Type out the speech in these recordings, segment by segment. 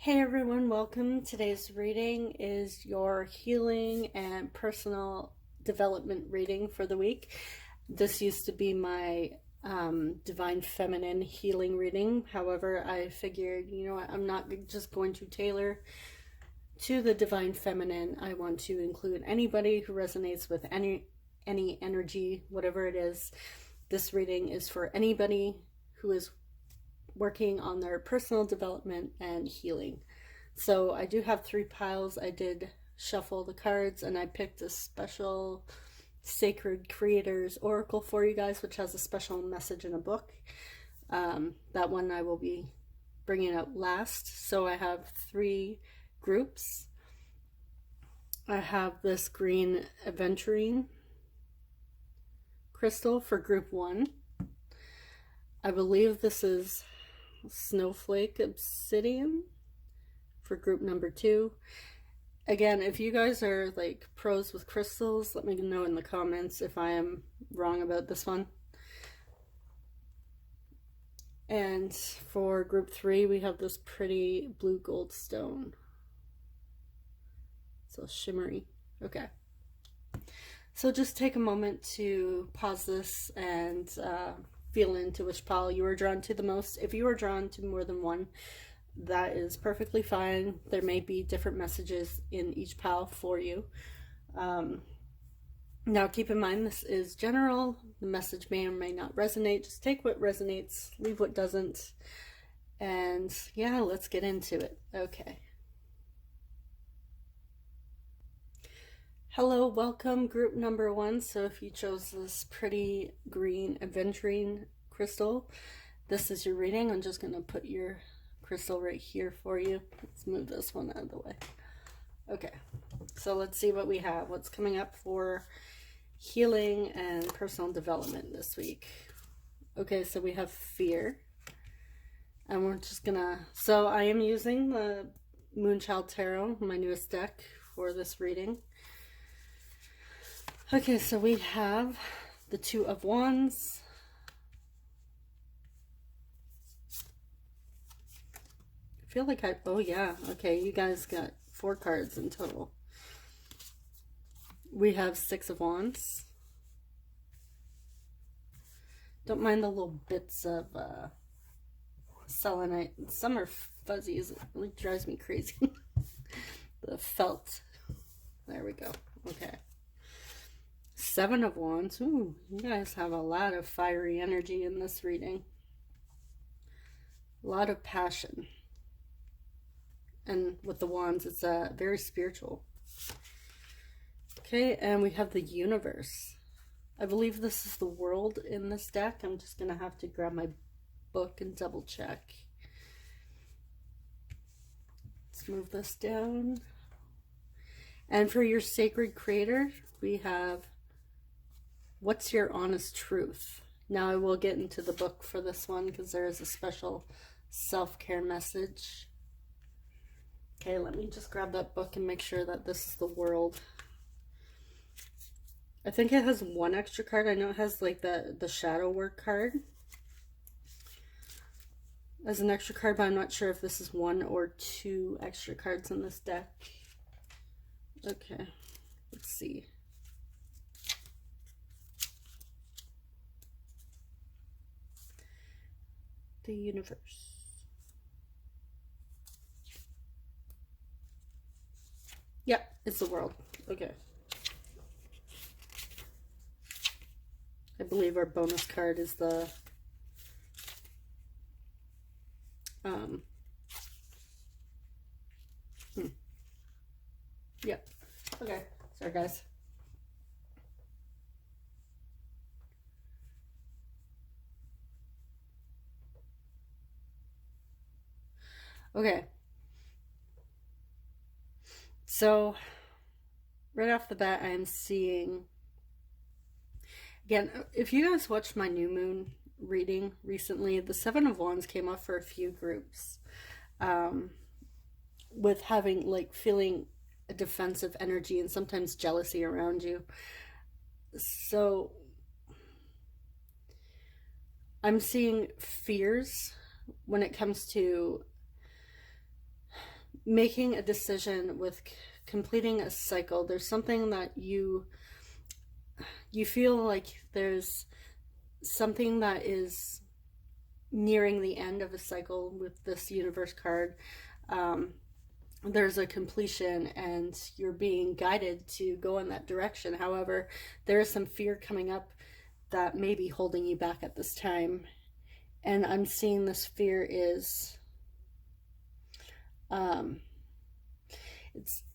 Hey everyone, welcome. Today's reading is your healing and personal development reading for the week. This used to be my Divine Feminine healing reading. However, I figured, you know what, I'm not just going to tailor to the Divine Feminine. I want to include anybody who resonates with any energy, whatever it is. This reading is for anybody who is working on their personal development and healing. So I do have 3 piles. I did shuffle the cards and I picked a special Sacred Creators Oracle for you guys, which has a special message in a book. That one I will be bringing out last. So I have 3 groups. I have this green Aventurine crystal for group 1. I believe this is Snowflake Obsidian for group number 2. Again, if you guys are like pros with crystals, let me know in the comments if I am wrong about this one. And for group 3, we have this pretty blue Goldstone. So shimmery. Okay. So just take a moment to pause this and feel into which pile you are drawn to the most. If you are drawn to more than one, that is perfectly fine. There may be different messages in each pile for you. Now keep in mind, this is general. The message may or may not resonate. Just take what resonates, leave what doesn't. And yeah, let's get into it. Okay. Hello, welcome, group number 1. So if you chose this pretty green Aventurine crystal, this is your reading. I'm just going to put your crystal right here for you. Let's move this one out of the way. Okay, so let's see what we have. What's coming up for healing and personal development this week. Okay, so we have fear. And we're just going to... So I am using the Moonchild Tarot, my newest deck, for this reading. Okay, so we have the 2 of Wands. I feel like oh yeah, okay, you guys got 4 cards in total. We have 6 of Wands. Don't mind the little bits of selenite. Some are fuzzies. It really drives me crazy. The felt. There we go. Okay. 7 of Wands. Ooh, you guys have a lot of fiery energy in this reading. A lot of passion. And with the Wands, it's very spiritual. Okay, and we have the Universe. I believe this is the World in this deck. I'm just going to have to grab my book and double check. Let's move this down. And for your Sacred Creator, we have... What's your honest truth? Now I will get into the book for this one because there is a special self-care message. Okay, let me just grab that book and make sure that this is the World. I think it has 1 extra card. I know it has like the shadow work card as an extra card, but I'm not sure if this is 1 or 2 extra cards in this deck. Okay, let's see. The Universe. Yep, it's the World. Okay. I believe our bonus card is the Yep. Okay. Sorry guys. Okay. So, right off the bat, I am seeing... Again, if you guys watched my new moon reading recently, the 7 of Wands came up for a few groups. With having, like, feeling a defensive energy and sometimes jealousy around you. So, I'm seeing fears when it comes to making a decision with completing a cycle. There's something that you feel like there's something that is nearing the end of a cycle with this universe card. There's a completion and you're being guided to go in that direction. However, there is some fear coming up that may be holding you back at this time. And I'm seeing this fear is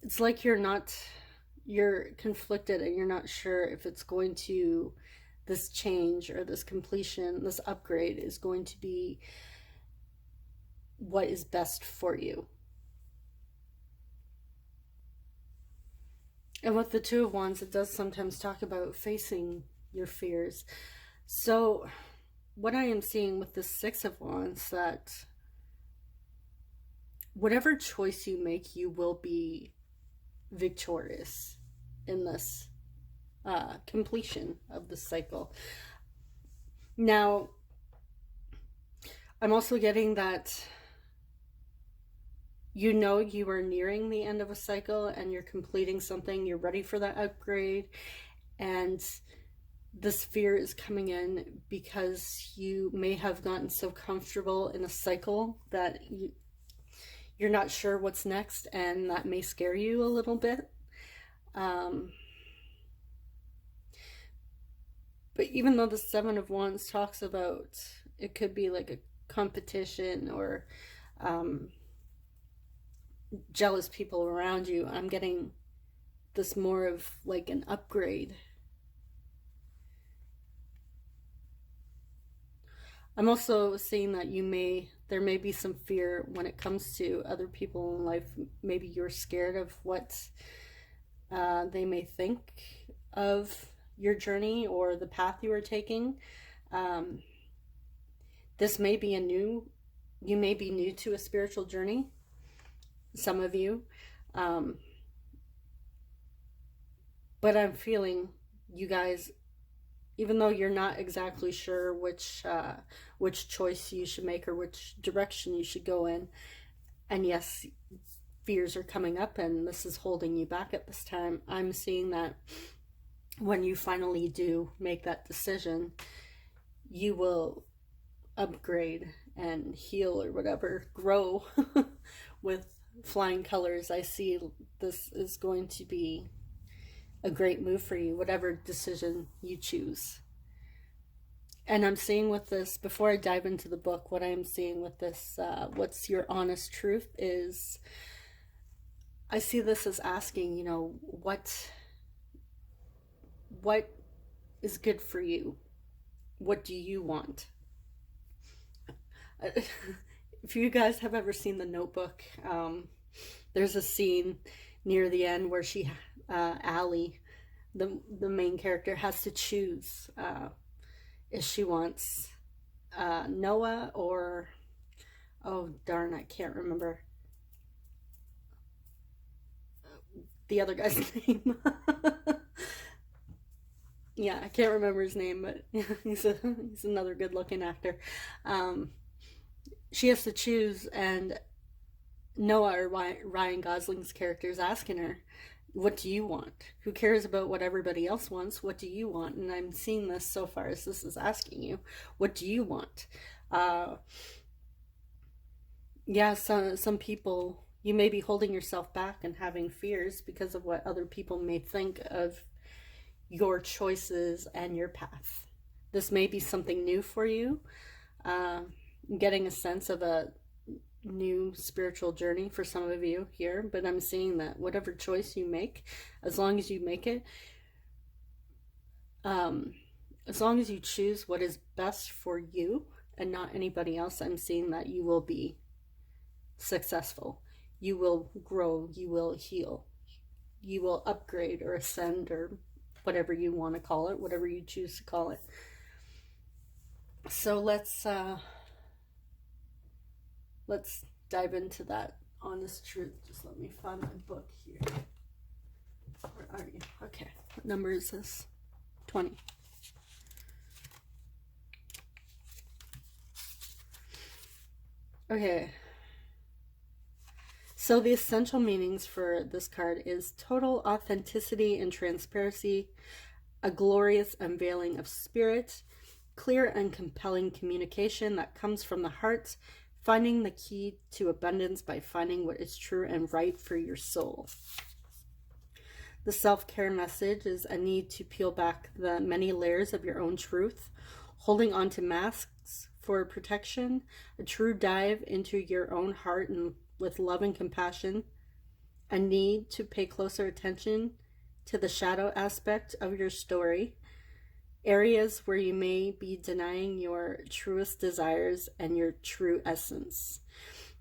it's like you're conflicted and you're not sure if it's going to, this change or this completion, this upgrade is going to be what is best for you. And with the Two of Wands, it does sometimes talk about facing your fears. So what I am seeing with the Six of Wands, that whatever choice you make, you will be victorious in this completion of the cycle. Now, I'm also getting that you know you are nearing the end of a cycle and you're completing something, you're ready for that upgrade, and this fear is coming in because you may have gotten so comfortable in a cycle that you're not sure what's next, and that may scare you a little bit. But even though the Seven of Wands talks about, it could be like a competition or jealous people around you, I'm getting this more of like an upgrade. I'm also seeing that there may be some fear when it comes to other people in life. Maybe you're scared of what they may think of your journey or the path you are taking. This may be you may be new to a spiritual journey, some of you. But I'm feeling you guys, even though you're not exactly sure which choice you should make or which direction you should go in, and yes, fears are coming up and this is holding you back at this time, I'm seeing that when you finally do make that decision, you will upgrade and heal or whatever, grow with flying colors. I see this is going to be a great move for you, whatever decision you choose. And I'm seeing with this, before I dive into the book, what I'm seeing with this, what's your honest truth is, I see this as asking, you know, what is good for you? What do you want? If you guys have ever seen The Notebook, there's a scene near the end where Allie, the main character, has to choose if she wants Noah or, oh darn, I can't remember the other guy's name. Yeah, I can't remember his name, but he's another good-looking actor. She has to choose, and Noah, or Ryan Gosling's character, is asking her, what do you want? Who cares about what everybody else wants? What do you want? And I'm seeing this so far as this is asking you, what do you want? Yeah, some people, you may be holding yourself back and having fears because of what other people may think of your choices and your path. This may be something new for you. Getting a sense of a new spiritual journey for some of you here, but I'm seeing that whatever choice you make, as long as you make it, as long as you choose what is best for you and not anybody else, I'm seeing that you will be successful. You will grow, you will heal, you will upgrade or ascend, or whatever you want to call it, whatever you choose to call it. So let's dive into that honest truth. Just let me find my book here. Where are you? Okay, what number is this? 20. Okay. So the essential meanings for this card is total authenticity and transparency, a glorious unveiling of spirit, clear and compelling communication that comes from the heart, finding the key to abundance by finding what is true and right for your soul. The self-care message is a need to peel back the many layers of your own truth, holding on to masks for protection, a true dive into your own heart and with love and compassion, a need to pay closer attention to the shadow aspect of your story, areas where you may be denying your truest desires and your true essence.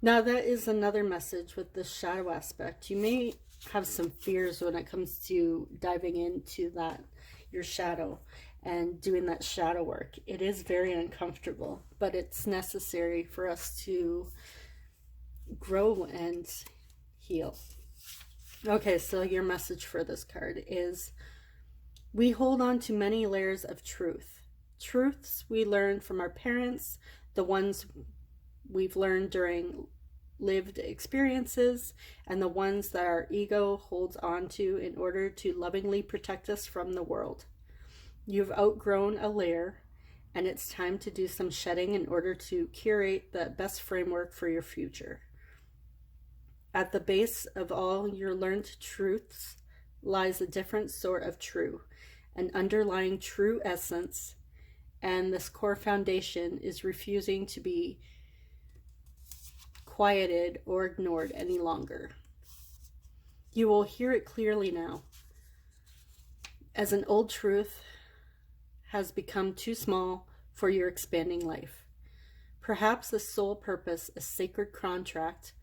Now, that is another message with the shadow aspect. You may have some fears when it comes to diving into that, your shadow, and doing that shadow work. It is very uncomfortable, but it's necessary for us to grow and heal. Okay, so your message for this card is, we hold on to many layers of truth. Truths we learn from our parents, the ones we've learned during lived experiences, and the ones that our ego holds on to in order to lovingly protect us from the world. You've outgrown a layer, and it's time to do some shedding in order to curate the best framework for your future. At the base of all your learned truths lies a different sort of true, an underlying true essence, and this core foundation is refusing to be quieted or ignored any longer. You will hear it clearly now, as an old truth has become too small for your expanding life. Perhaps the sole purpose, a sacred contract,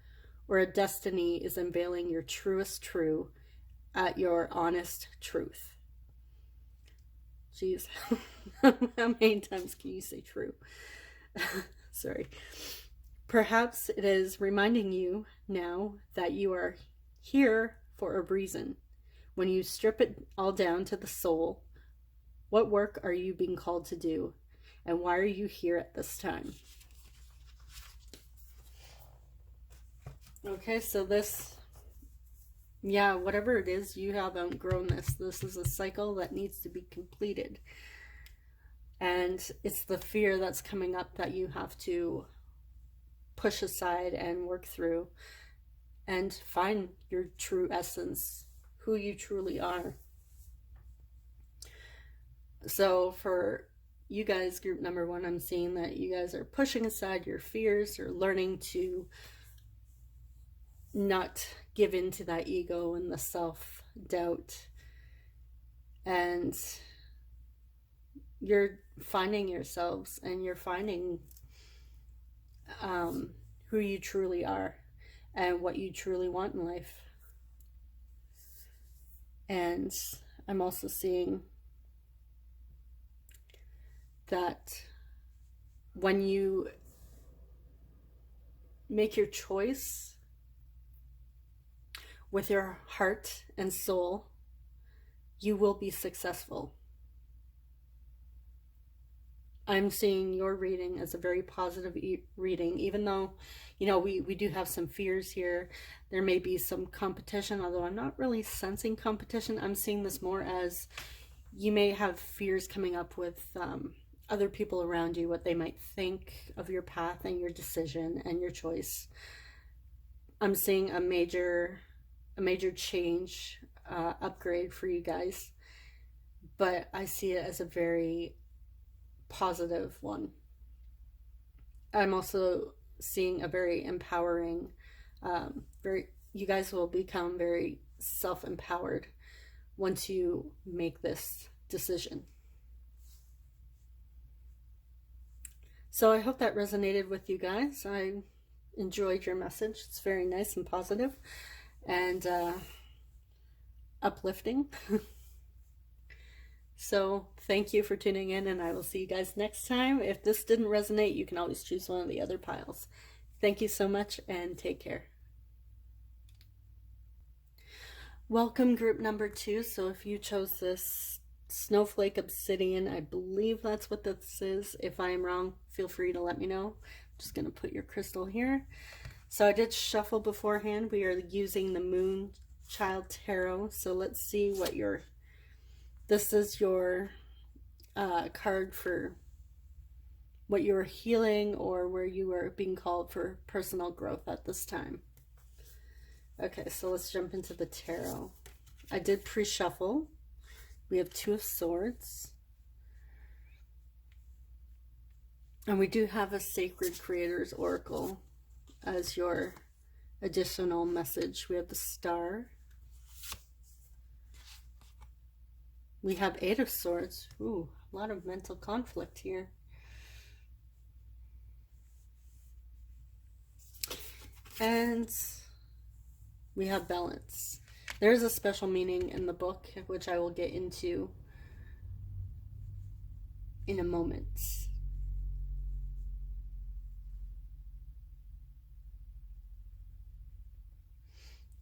or a destiny is unveiling your truest true at your honest truth. Jeez, how many times can you say true? Sorry. Perhaps it is reminding you now that you are here for a reason. When you strip it all down to the soul, what work are you being called to do? And why are you here at this time? Okay, so this, yeah, whatever it is, you have outgrown this. This is a cycle that needs to be completed. And it's the fear that's coming up that you have to push aside and work through and find your true essence, who you truly are. So for you guys, group number 1, I'm seeing that you guys are pushing aside your fears or learning to not give in to that ego and the self-doubt, and you're finding yourselves and you're finding who you truly are and what you truly want in life. And I'm also seeing that when you make your choice with your heart and soul, you will be successful. I'm seeing your reading as a very positive reading, even though, you know, we do have some fears here. There may be some competition, although I'm not really sensing competition. I'm seeing this more as you may have fears coming up with other people around you, what they might think of your path and your decision and your choice. I'm seeing a major change, upgrade for you guys, but I see it as a very positive one. I'm also seeing a very empowering, you guys will become very self-empowered once you make this decision. So I hope that resonated with you guys. I enjoyed your message. It's very nice and positive and uplifting. So thank you for tuning in, and I will see you guys next time. If this didn't resonate, you can always choose one of the other piles. Thank you so much, and take care. Welcome group number 2. So if you chose this Snowflake Obsidian, I believe that's what this is. If I am wrong, feel free to let me know. I'm just going to put your crystal here. So I did shuffle beforehand. We are using the Moon Child Tarot. So let's see what this is your card for what you are healing or where you are being called for personal growth at this time. Okay, so let's jump into the tarot. I did pre-shuffle. We have Two of Swords. And we do have a Sacred Creator's Oracle as your additional message. We have the Star. We have Eight of Swords. Ooh, a lot of mental conflict here. And we have Balance. There is a special meaning in the book, which I will get into in a moment.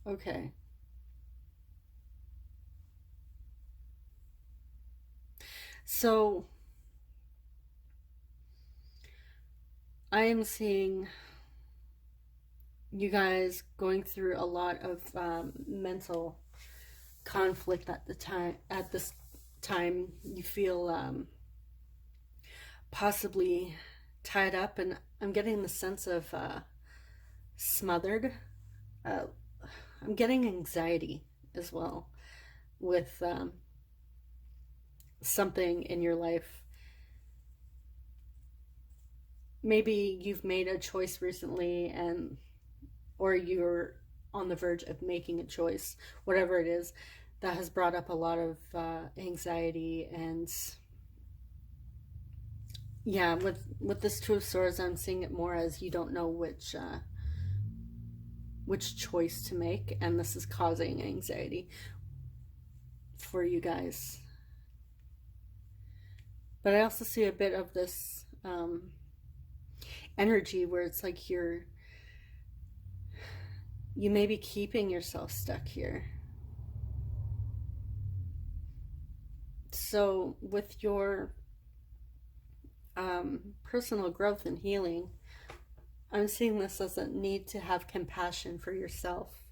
Okay. So I am seeing you guys going through a lot of mental conflict at this time. You feel possibly tied up, and I'm getting the sense of smothered. I'm getting anxiety as well with something in your life. Maybe you've made a choice recently, or you're on the verge of making a choice, whatever it is, that has brought up a lot of anxiety. And yeah, with this Two of Swords, I'm seeing it more as you don't know which choice to make, and this is causing anxiety for you guys. But I also see a bit of this energy where it's like you may be keeping yourself stuck here. So with your personal growth and healing, I'm seeing this as a need to have compassion for yourself.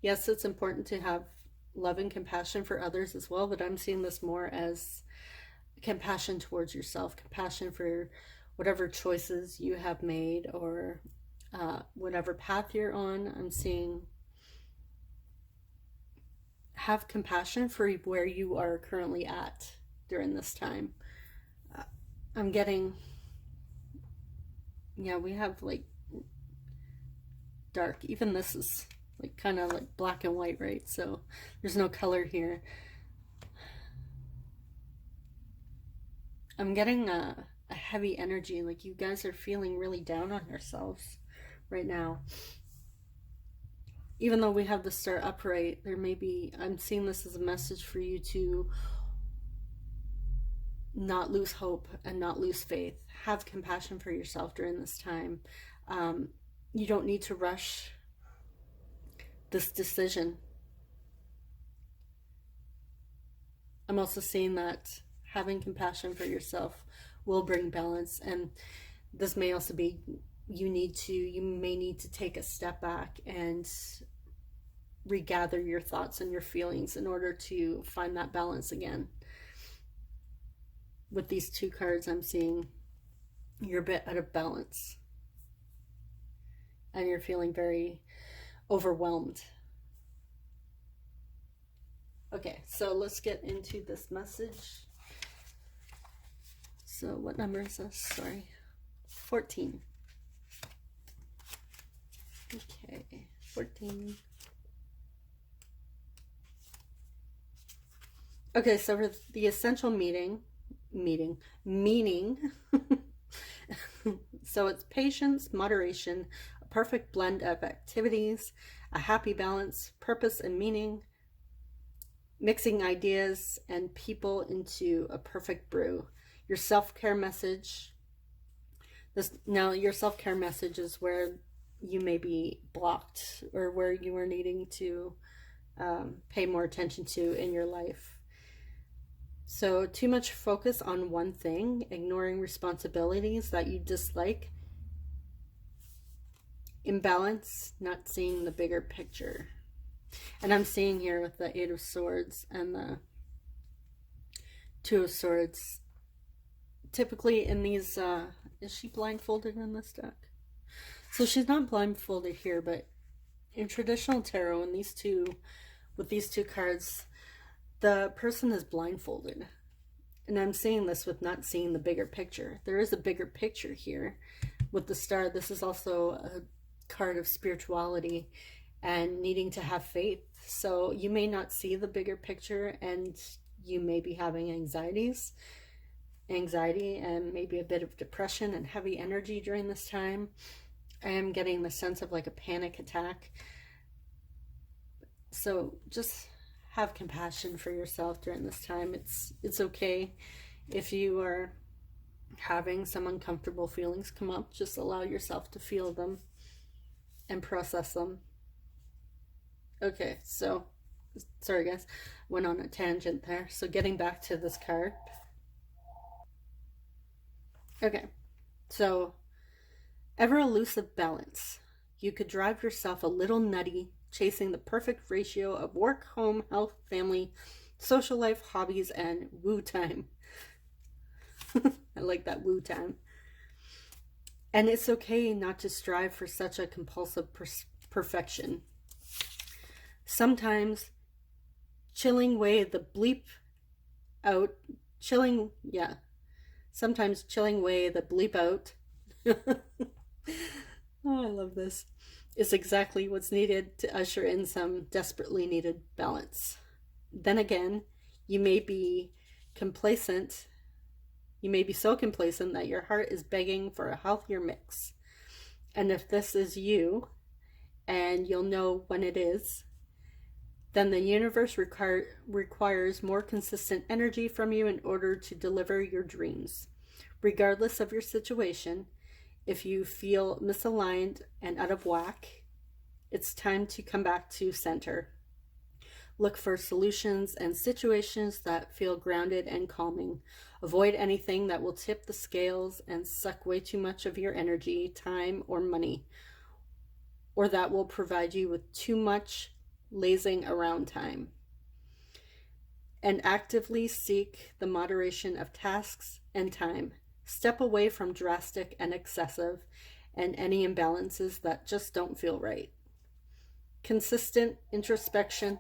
Yes, it's important to have love and compassion for others as well, but I'm seeing this more as compassion towards yourself, compassion for whatever choices you have made, or whatever path you're on. I'm seeing have compassion for where you are currently at during this time. I'm getting, yeah, we have like dark, even this is like kind of like black and white, right? So there's no color here. I'm getting a heavy energy, like you guys are feeling really down on yourselves right now. Even though we have the Star upright, there may be, I'm seeing this as a message for you to not lose hope and not lose faith. Have compassion for yourself during this time. You don't need to rush this decision. I'm also seeing that having compassion for yourself will bring balance, and this may also be you may need to take a step back and regather your thoughts and your feelings in order to find that balance again. With these two cards, I'm seeing you're a bit out of balance and you're feeling very overwhelmed. Okay, so let's get into this message. So what number is this? Sorry, 14. Okay, 14. Okay, so for the essential meaning, so it's patience, moderation, a perfect blend of activities, a happy balance, purpose and meaning, mixing ideas and people into a perfect brew. Your self-care message. Your self-care message is where you may be blocked or where you are needing to pay more attention to in your life. So too much focus on one thing, ignoring responsibilities that you dislike, imbalance, not seeing the bigger picture. And I'm seeing here with the Eight of Swords and the Two of Swords, typically in these, is she blindfolded in this deck? So she's not blindfolded here, but in traditional tarot, in these two, with these two cards, the person is blindfolded. And I'm seeing this with not seeing the bigger picture. There is a bigger picture here with the Star. This is also a card of spirituality and needing to have faith. So you may not see the bigger picture, and you may be having anxiety and maybe a bit of depression and heavy energy during this time. I am getting the sense of like a panic attack. So just have compassion for yourself during this time. It's okay if you are having some uncomfortable feelings come up. Just allow yourself to feel them and process them. Okay, so sorry guys, went on a tangent there. So getting back to this card. Okay, so ever elusive balance. You could drive yourself a little nutty, chasing the perfect ratio of work, home, health, family, social life, hobbies, and woo time. I like that woo time. And it's okay not to strive for such a compulsive perfection. Sometimes chilling way the bleep out, sometimes chilling way the bleep out. Oh, I love this. Is exactly what's needed to usher in some desperately needed balance. Then again, you may be complacent. You may be so complacent that your heart is begging for a healthier mix. And if this is you, and you'll know when it is, then the universe requires more consistent energy from you in order to deliver your dreams. Regardless of your situation, if you feel misaligned and out of whack, it's time to come back to center. Look for solutions and situations that feel grounded and calming. Avoid anything that will tip the scales and suck way too much of your energy, time, or money, or that will provide you with too much lazing around time. And actively seek the moderation of tasks and time. Step away from drastic and excessive and any imbalances that just don't feel right. Consistent introspection.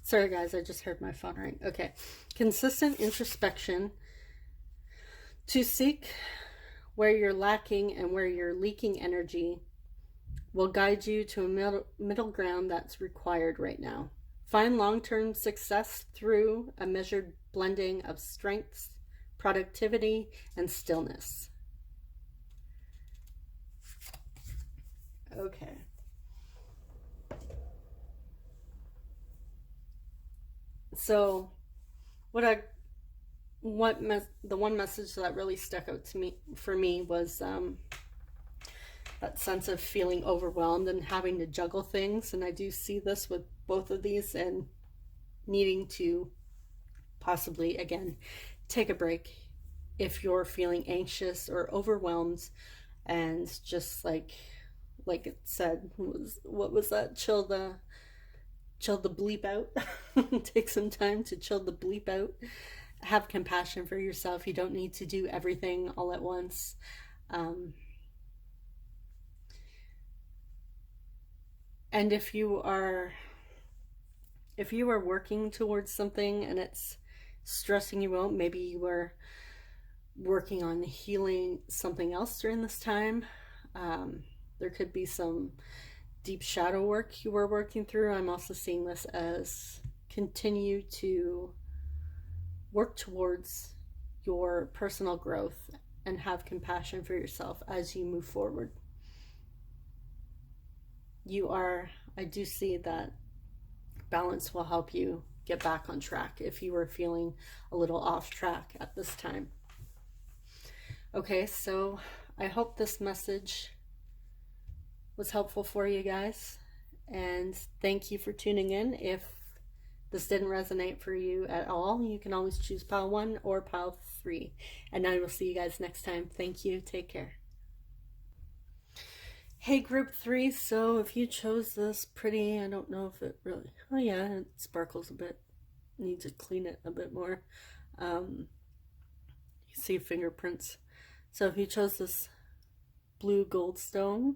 Sorry guys, I just heard my phone ring. Okay. Consistent introspection to seek where you're lacking and where you're leaking energy will guide you to a middle ground that's required right now. Find long-term success through a measured blending of strengths, productivity, and stillness. Okay. So the one message that really stuck out to me for me was that sense of feeling overwhelmed and having to juggle things. And I do see this with both of these, and needing to possibly again take a break if you're feeling anxious or overwhelmed, and just like it said, what was that, chill the bleep out. Take some time to chill the bleep out. Have compassion for yourself. You don't need to do everything all at once. And if you are working towards something and it's stressing you out, maybe you are working on healing something else during this time. There could be some deep shadow work you were working through. I'm also seeing this as continue to work towards your personal growth and have compassion for yourself as you move forward. I do see that balance will help you get back on track if you were feeling a little off track at this time. Okay, so I hope this message was helpful for you guys, and thank you for tuning in. If this didn't resonate for you at all, you can always choose pile 1 or pile 3, and I will see you guys next time. Thank you. Take care. Hey, group 3, so if you chose this pretty, I don't know if it really, oh yeah, it sparkles a bit. Need to clean it a bit more. You see fingerprints. So if you chose this blue Goldstone,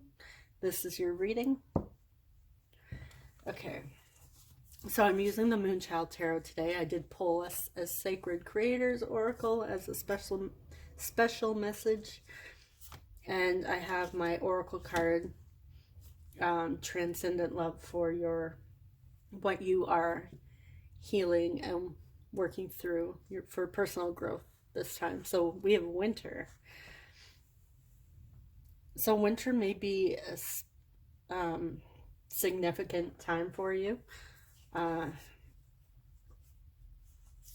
this is your reading. Okay, so I'm using the Moonchild Tarot today. I did pull a Sacred Creators Oracle as a special message. And I have my Oracle card, Transcendent Love, for what you are healing and working through for personal growth this time. So we have winter. So winter may be a significant time for you.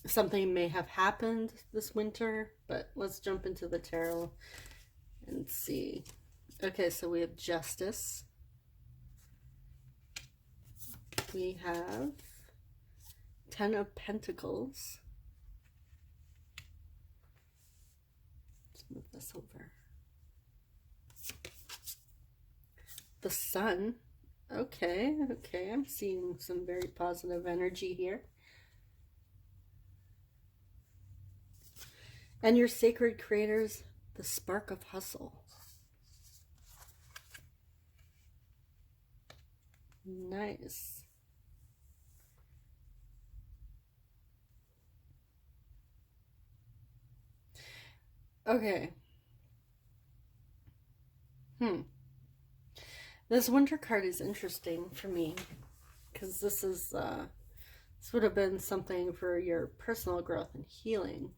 Something may have happened this winter, but let's jump into the tarot and see. Okay, so we have Justice. We have 10 of Pentacles. Let's move this over. The Sun. Okay, I'm seeing some very positive energy here. And your Sacred Creators, the Spark of Hustle. Nice. Okay. This winter card is interesting for me because this would have been something for your personal growth and healing.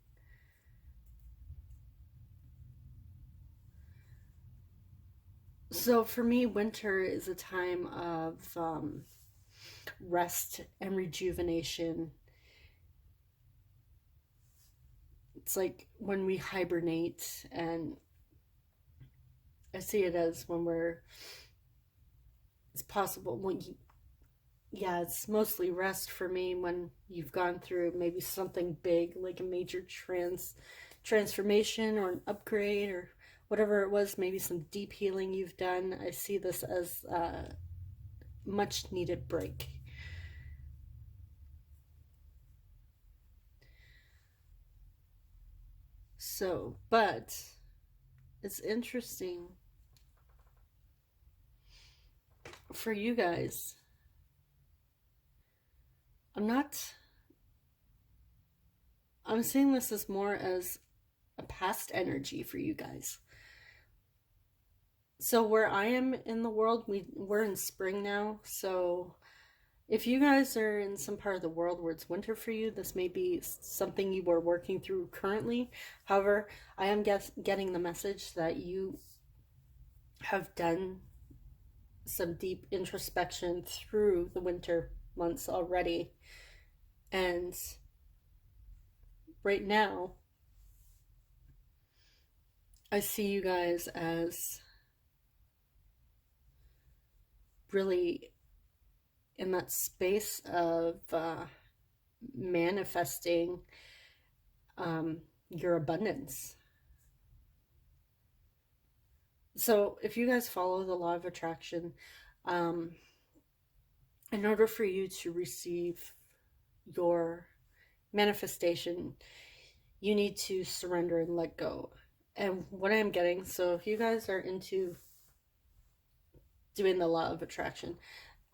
So for me, winter is a time of rest and rejuvenation. It's like when we hibernate, and I see it as when it's possible when yeah, it's mostly rest for me when you've gone through maybe something big, like a major transformation or an upgrade or whatever it was, maybe some deep healing you've done. I see this as a much needed break. So, but it's interesting for you guys. I'm seeing this as more as a past energy for you guys. So where I am in the world, we're in spring now. So if you guys are in some part of the world where it's winter for you, this may be something you are working through currently. However, I am getting the message that you have done some deep introspection through the winter months already. And right now, I see you guys as really in that space of manifesting your abundance. So if you guys follow the law of attraction, in order for you to receive your manifestation, you need to surrender and let go. And what I'm getting, so if you guys are into doing the law of attraction,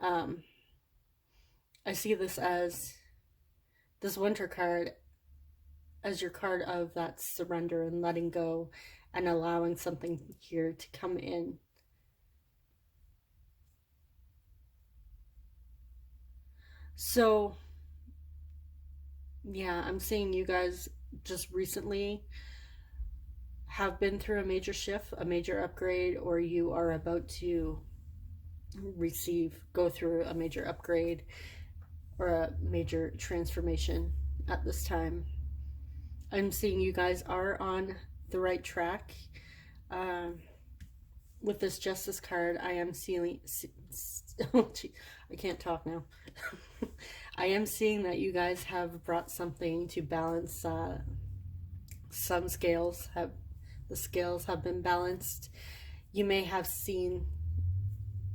I see this winter card as your card of that surrender and letting go and allowing something here to come in. So yeah, I'm seeing you guys just recently have been through a major shift, a major upgrade, or you are about to go through a major upgrade or a major transformation at this time. I'm seeing you guys are on the right track. With this Justice card, I am seeing I can't talk now. I am seeing that you guys have brought something to balance. Some scales have been balanced. You may have seen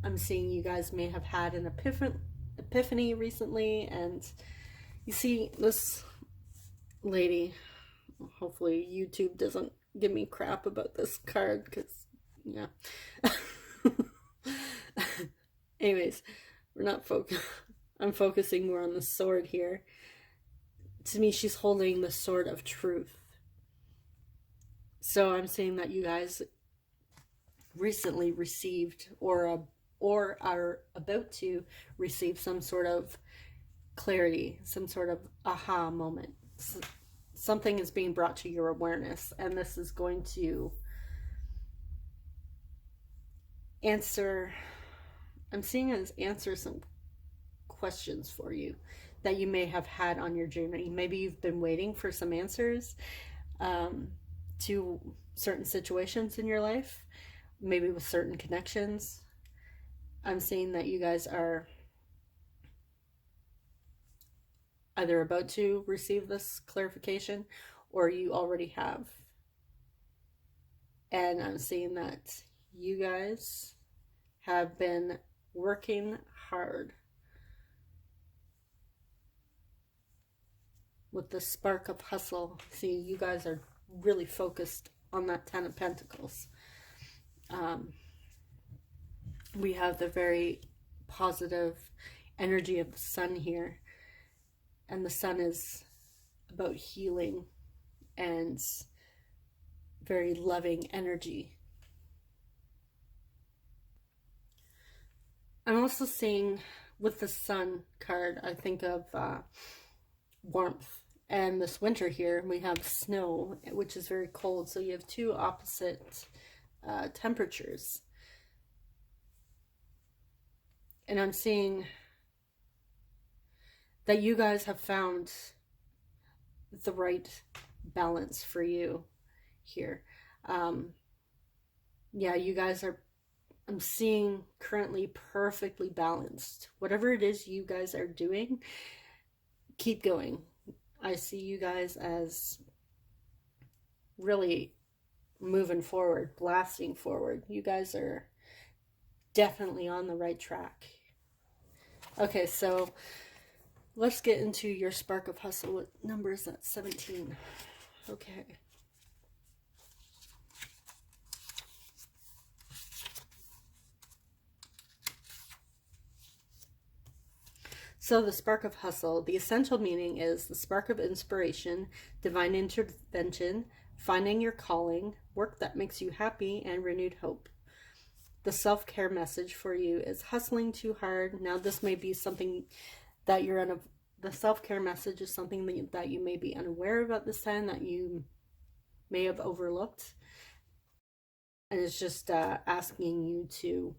I'm seeing you guys may have had an epiphany recently, and you see this lady. Hopefully YouTube doesn't give me crap about this card, because yeah. Anyways, we're not I'm focusing more on the sword here. To me, she's holding the sword of truth. So I'm saying that you guys recently received or are about to receive some sort of clarity, some sort of aha moment. Something is being brought to your awareness, and this is going to answer, I'm seeing it as answer some questions for you that you may have had on your journey. Maybe you've been waiting for some answers to certain situations in your life, maybe with certain connections. I'm seeing that you guys are either about to receive this clarification or you already have. And I'm seeing that you guys have been working hard with the spark of hustle. See, you guys are really focused on that Ten of Pentacles. We have the very positive energy of the sun here. And the sun is about healing and very loving energy. I'm also seeing with the sun card, I think of warmth. And this winter here, we have snow, which is very cold. So you have two opposite temperatures. And I'm seeing that you guys have found the right balance for you here. Yeah, you guys are, I'm seeing currently perfectly balanced. Whatever it is you guys are doing, keep going. I see you guys as really moving forward, blasting forward. You guys are definitely on the right track. Okay, so let's get into your spark of hustle. What number is that? 17. Okay. So the spark of hustle, the essential meaning is the spark of inspiration, divine intervention, finding your calling, work that makes you happy, and renewed hope. The self-care message for you is hustling too hard. Now this may be something that you're the self-care message is something that you may be unaware of at this time, that you may have overlooked. And it's just asking you to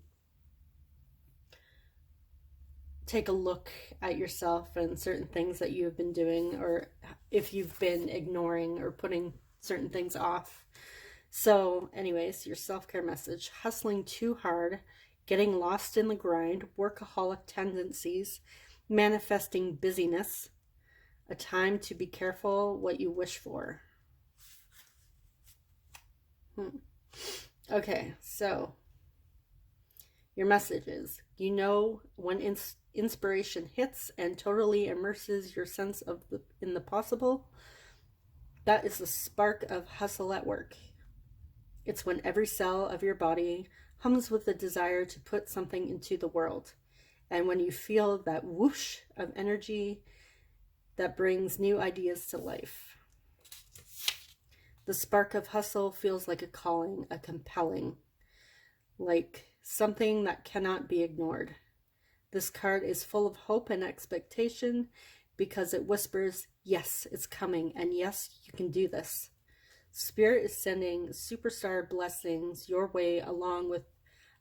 take a look at yourself and certain things that you have been doing, or if you've been ignoring or putting certain things off. So anyways, your self-care message: hustling too hard, getting lost in the grind, workaholic tendencies, manifesting busyness, a time to be careful what you wish for. Okay, so your message is, you know, when inspiration hits and totally immerses your sense of in the possible, that is the spark of hustle at work. It's when every cell of your body hums with the desire to put something into the world. And when you feel that whoosh of energy that brings new ideas to life. The spark of hustle feels like a calling, a compelling, like something that cannot be ignored. This card is full of hope and expectation because it whispers, yes, it's coming, and yes, you can do this. Spirit is sending superstar blessings your way, along with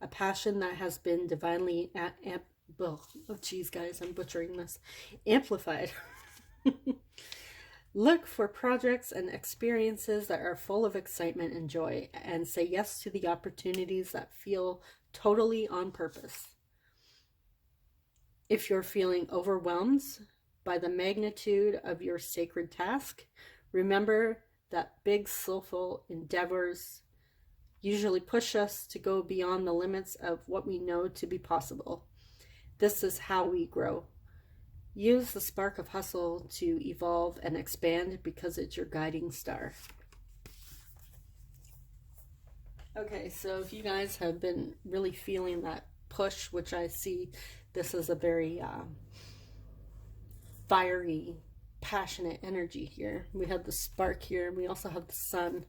a passion that has been divinely guys, I'm butchering this. Amplified. Look for projects and experiences that are full of excitement and joy, and say yes to the opportunities that feel totally on purpose. If you're feeling overwhelmed by the magnitude of your sacred task, remember that big, soulful endeavors usually push us to go beyond the limits of what we know to be possible. This is how we grow. Use the spark of hustle to evolve and expand because it's your guiding star. Okay, so if you guys have been really feeling that push, which I see this is a very fiery, passionate energy here. We have the spark here, we also have the sun,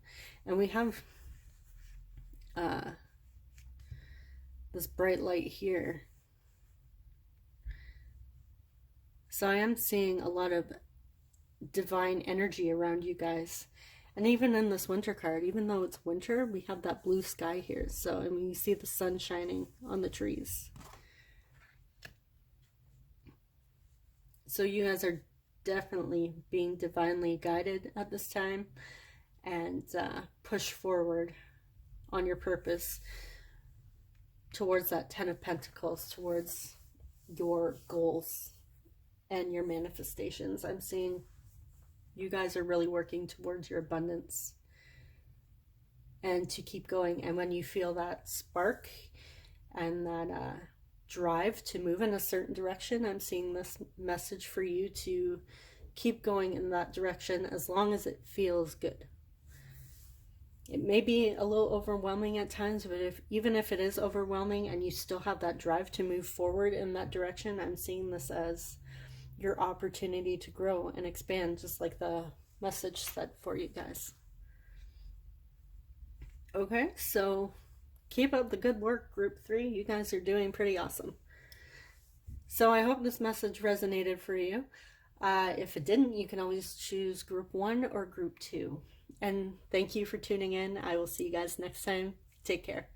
and we have this bright light here. So I am seeing a lot of divine energy around you guys. And even in this winter card, even though it's winter, we have that blue sky here. So, I mean, you see the sun shining on the trees. So you guys are definitely being divinely guided at this time, and push forward on your purpose towards that 10 of Pentacles, towards your goals and your manifestations. I'm seeing you guys are really working towards your abundance and to keep going. And when you feel that spark and that drive to move in a certain direction, I'm seeing this message for you to keep going in that direction as long as it feels good. It may be a little overwhelming at times, but even if it is overwhelming and you still have that drive to move forward in that direction, I'm seeing this as your opportunity to grow and expand, just like the message said for you guys. Okay, so keep up the good work, Group 3. You guys are doing pretty awesome. So I hope this message resonated for you. If it didn't, you can always choose Group 1 or Group 2. And thank you for tuning in. I will see you guys next time. Take care.